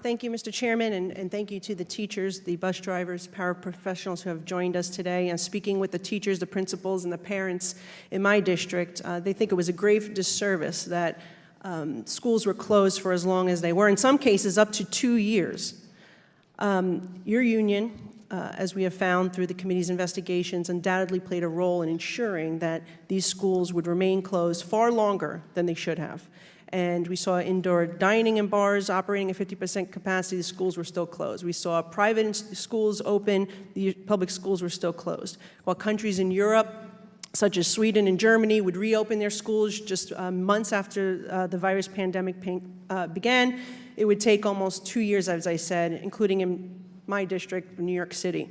Thank you, Mr. Chairman, and thank you to the teachers, the bus drivers, paraprofessionals who have joined us today. And speaking with the teachers, the principals, and the parents in my district, they think it was a grave disservice that schools were closed for as long as they were, in some cases up to 2 years. Your union, as we have found through the committee's investigations, undoubtedly played a role in ensuring that these schools would remain closed far longer than they should have. And we saw indoor dining and bars operating at 50% capacity. The schools were still closed. We saw private schools open. The public schools were still closed. While countries in Europe, such as Sweden and Germany, would reopen their schools just months after the virus pandemic began, it would take almost 2 years, as I said, including in my district, New York City.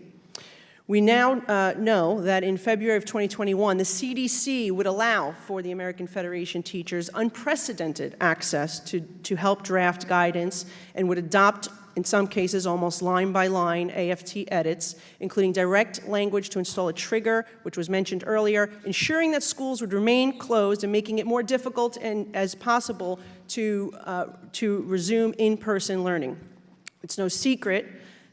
We now know that in February of 2021, the CDC would allow for the American Federation teachers unprecedented access to help draft guidance and would adopt, in some cases, almost line by line AFT edits, including direct language to install a trigger, which was mentioned earlier, ensuring that schools would remain closed and making it more difficult as possible to resume in-person learning. It's no secret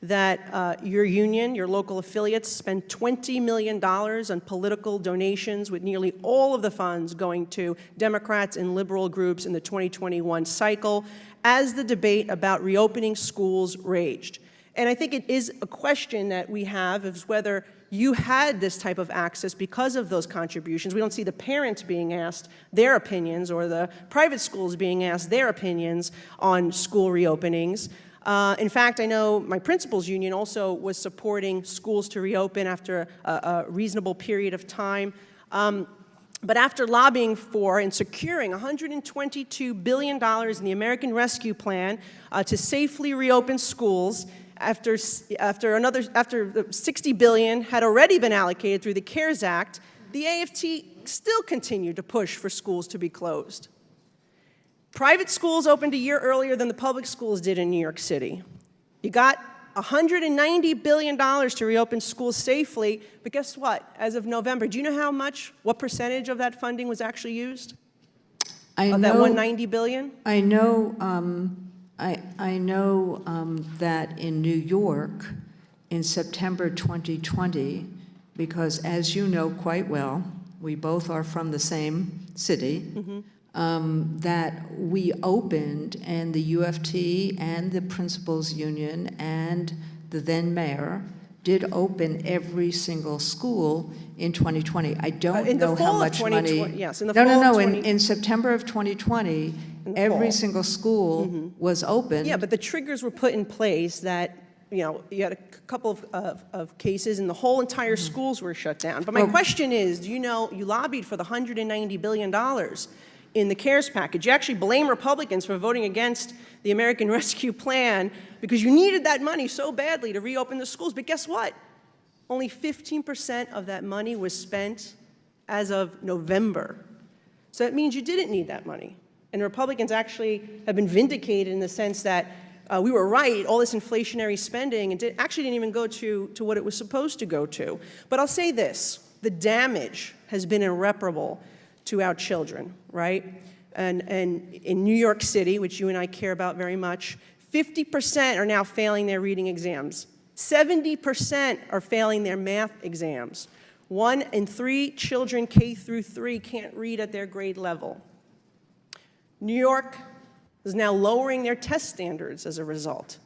that your union, your local affiliates, spent $20 million on political donations, with nearly all of the funds going to Democrats and liberal groups in the 2021 cycle, as the debate about reopening schools raged. And I think it is a question that we have, is whether you had this type of access because of those contributions. We don't see the parents being asked their opinions or the private schools being asked their opinions on school reopenings. In fact, I know my principals union also was supporting schools to reopen after a reasonable period of time. But after lobbying for and securing $122 billion in the American Rescue Plan to safely reopen schools, after $60 billion had already been allocated through the CARES Act, the AFT still continued to push for schools to be closed. Private schools opened a year earlier than the public schools did in New York City. You got $190 billion to reopen schools safely, but guess what? As of November, do you know what percentage of that funding was actually used? Of that $190 billion? I know, that in New York, in September 2020, because as you know quite well, we both are from the same city, that we opened, and the UFT and the principals union and the then mayor did open every single school in 2020. I don't know how much money. Yes, in the fall of 2020. In September of 2020, every single school was open. Yeah, but the triggers were put in place that, you had a couple of cases and the whole entire schools were shut down. But my question is, you lobbied for the $190 billion in the CARES package. You actually blame Republicans for voting against the American Rescue Plan because you needed that money so badly to reopen the schools. But guess what? Only 15% of that money was spent as of November. So that means you didn't need that money. And Republicans actually have been vindicated in the sense that we were right, all this inflationary spending actually didn't even go to what it was supposed to go to. But I'll say this, the damage has been irreparable to our children, right? And in New York City, which you and I care about very much, 50% are now failing their reading exams. 70% are failing their math exams. 1 in 3 children K through 3 can't read at their grade level. New York is now lowering their test standards as a result.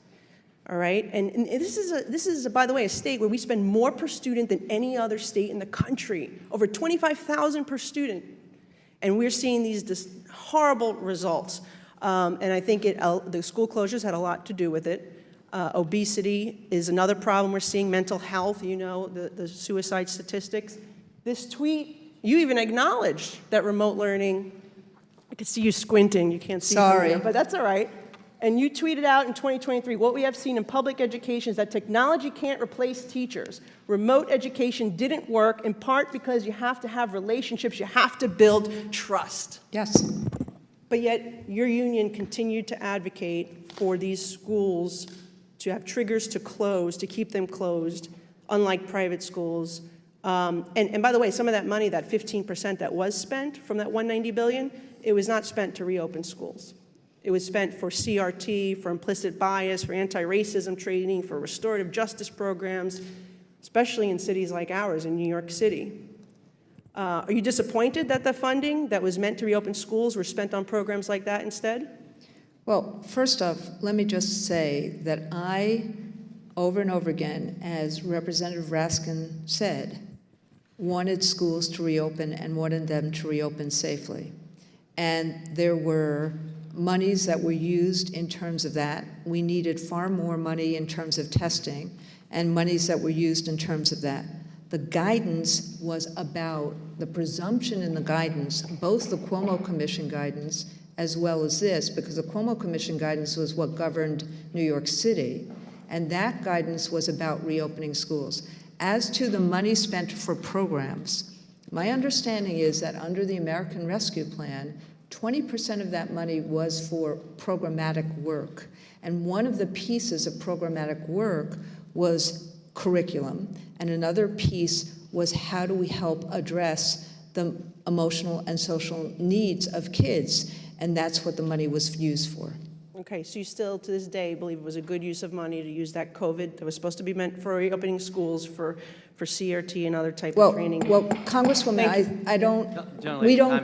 All right, and this is, by the way, a state where we spend more per student than any other state in the country, over $25,000 per student. And we're seeing these horrible results. And I think the school closures had a lot to do with it. Obesity is another problem we're seeing, mental health, the suicide statistics. This tweet, you even acknowledged that remote learning, I can see you squinting, you can't see. Sorry. But that's all right. And you tweeted out in 2023, what we have seen in public education is that technology can't replace teachers. Remote education didn't work, in part because you have to have relationships, you have to build trust. Yes. But yet, your union continued to advocate for these schools to have triggers to close, to keep them closed, unlike private schools. And by the way, some of that money, that 15% that was spent from that $190 billion, it was not spent to reopen schools. It was spent for CRT, for implicit bias, for anti-racism training, for restorative justice programs, especially in cities like ours in New York City. Are you disappointed that the funding that was meant to reopen schools were spent on programs like that instead? Well, first off, let me just say that I, over and over again, as Representative Raskin said, wanted schools to reopen and wanted them to reopen safely. And there were monies that were used in terms of that. We needed far more money in terms of testing and monies that were used in terms of that. The guidance was about the presumption in the guidance, both the Cuomo Commission guidance as well as this, because the Cuomo Commission guidance was what governed New York City, and that guidance was about reopening schools. As to the money spent for programs, my understanding is that under the American Rescue Plan, 20% of that money was for programmatic work. And one of the pieces of programmatic work was curriculum, and another piece was how do we help address the emotional and social needs of kids, and that's what the money was used for. Okay, so you still, to this day, believe it was a good use of money to use that COVID that was supposed to be meant for reopening schools for CRT and other type of training? Well, Congresswoman, I don't, Generally, we time don't is